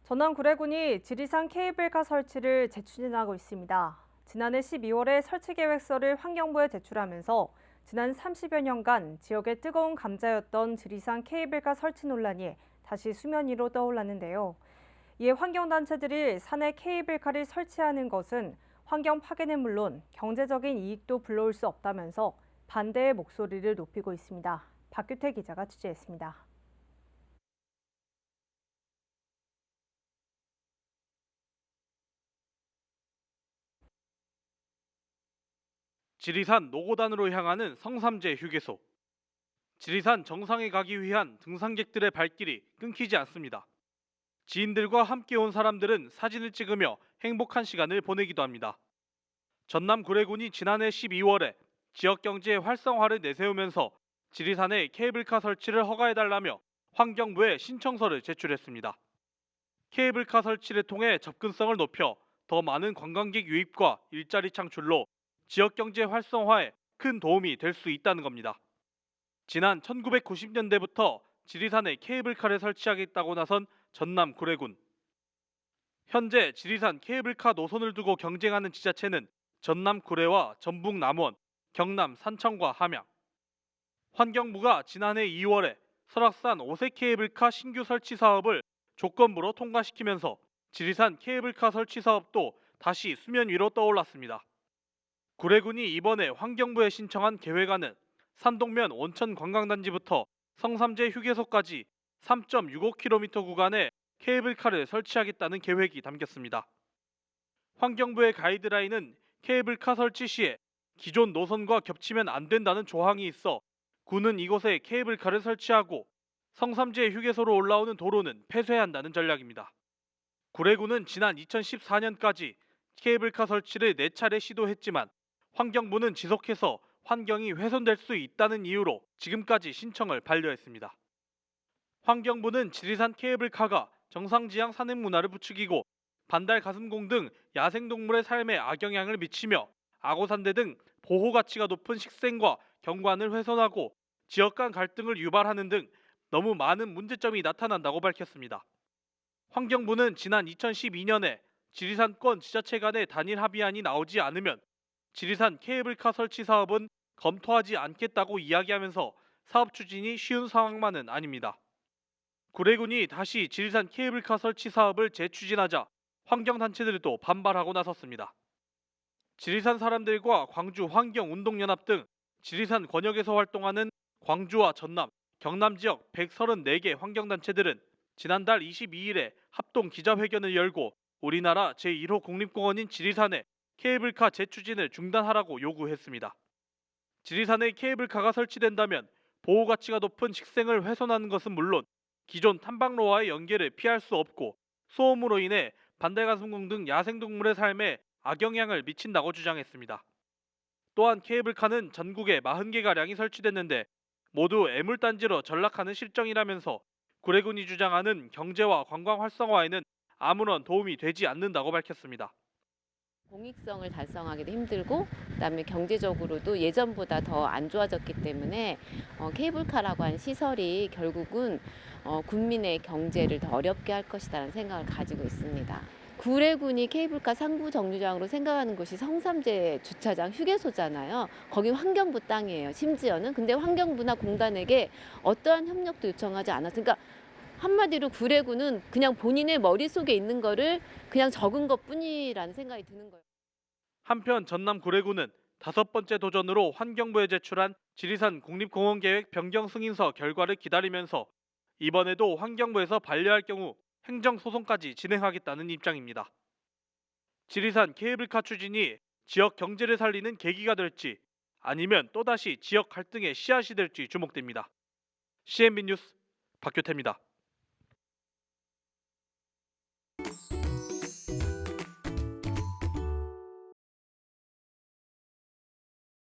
전남 구례군이 지리산 케이블카 설치를 재추진하고 있습니다. 지난해 12월에 설치 계획서를 환경부에 제출하면서 지난 30여 년간 지역의 뜨거운 감자였던 지리산 케이블카 설치 논란이 다시 수면 위로 떠올랐는데요. 이에 환경단체들이 산에 케이블카를 설치하는 것은 환경 파괴는 물론 경제적인 이익도 불러올 수 없다면서 반대의 목소리를 높이고 있습니다. 박규태 기자가 취재했습니다. 지리산 노고단으로 향하는 성삼재 휴게소. 지리산 정상에 가기 위한 등산객들의 발길이 끊기지 않습니다. 지인들과 함께 온 사람들은 사진을 찍으며 행복한 시간을 보내기도 합니다. 전남 구례군이 지난해 12월에 지역 경제 활성화를 내세우면서 지리산에 케이블카 설치를 허가해달라며 환경부에 신청서를 제출했습니다. 케이블카 설치를 통해 접근성을 높여 더 많은 관광객 유입과 일자리 창출로 지역 경제 활성화에 큰 도움이 될 수 있다는 겁니다. 지난 1990년대부터 지리산에 케이블카를 설치하겠다고 나선 전남 구례군. 현재 지리산 케이블카 노선을 두고 경쟁하는 지자체는 전남 구례와 전북 남원, 경남 산청과 함양. 환경부가 지난해 2월에 설악산 5세 케이블카 신규 설치 사업을 조건부로 통과시키면서 지리산 케이블카 설치 사업도 다시 수면 위로 떠올랐습니다. 구례군이 이번에 환경부에 신청한 계획안은 산동면 온천 관광단지부터 성삼재 휴게소까지 3.65km 구간에 케이블카를 설치하겠다는 계획이 담겼습니다. 환경부의 가이드라인은 케이블카 설치 시에 기존 노선과 겹치면 안 된다는 조항이 있어 군은 이곳에 케이블카를 설치하고 성삼재 휴게소로 올라오는 도로는 폐쇄한다는 전략입니다. 구례군은 지난 2014년까지 케이블카 설치를 4차례 시도했지만 환경부는 지속해서 환경이 훼손될 수 있다는 이유로 지금까지 신청을 반려했습니다. 환경부는 지리산 케이블카가 정상지향 산행 문화를 부추기고 반달 가슴공 등 야생동물의 삶에 악영향을 미치며 악어산대 등 보호 가치가 높은 식생과 경관을 훼손하고 지역 간 갈등을 유발하는 등 너무 많은 문제점이 나타난다고 밝혔습니다. 환경부는 지난 2012년에 지리산권 지자체 간의 단일 합의안이 나오지 않으면 지리산 케이블카 설치 사업은 검토하지 않겠다고 이야기하면서 사업 추진이 쉬운 상황만은 아닙니다. 구례군이 다시 지리산 케이블카 설치 사업을 재추진하자 환경단체들도 반발하고 나섰습니다. 지리산 사람들과 광주 환경운동연합 등 지리산 권역에서 활동하는 광주와 전남, 경남 지역 134개 환경단체들은 지난달 22일에 합동 기자회견을 열고 우리나라 제1호 국립공원인 지리산에 케이블카 재추진을 중단하라고 요구했습니다. 지리산에 케이블카가 설치된다면 보호 가치가 높은 식생을 훼손하는 것은 물론 기존 탐방로와의 연계를 피할 수 없고 소음으로 인해 반달가슴공 등 야생동물의 삶에 악영향을 미친다고 주장했습니다. 또한 케이블카는 전국에 40개가량이 설치됐는데 모두 애물단지로 전락하는 실정이라면서 구례군이 주장하는 경제와 관광 활성화에는 아무런 도움이 되지 않는다고 밝혔습니다. 공익성을 달성하기도 힘들고 그다음에 경제적으로도 예전보다 더 안 좋아졌기 때문에 케이블카라고 하는 시설이 결국은 국민의 경제를 더 어렵게 할 것이라는 생각을 가지고 있습니다. 구례군이 케이블카 상부 정류장으로 생각하는 곳이 성삼재 주차장 휴게소잖아요. 거기 환경부 땅이에요. 심지어는. 근데 환경부나 공단에게 어떠한 협력도 요청하지 않았으니까 한마디로 구례군은 그냥 본인의 머릿속에 있는 거를 그냥 적은 것뿐이라는 생각이 드는 거예요. 한편 전남 구례군은 5번째 도전으로 환경부에 제출한 지리산 국립공원계획 변경 승인서 결과를 기다리면서 이번에도 환경부에서 반려할 경우 행정소송까지 진행하겠다는 입장입니다. 지리산 케이블카 추진이 지역 경제를 살리는 계기가 될지 아니면 또다시 지역 갈등의 씨앗이 될지 주목됩니다. CNB 뉴스 박규태입니다.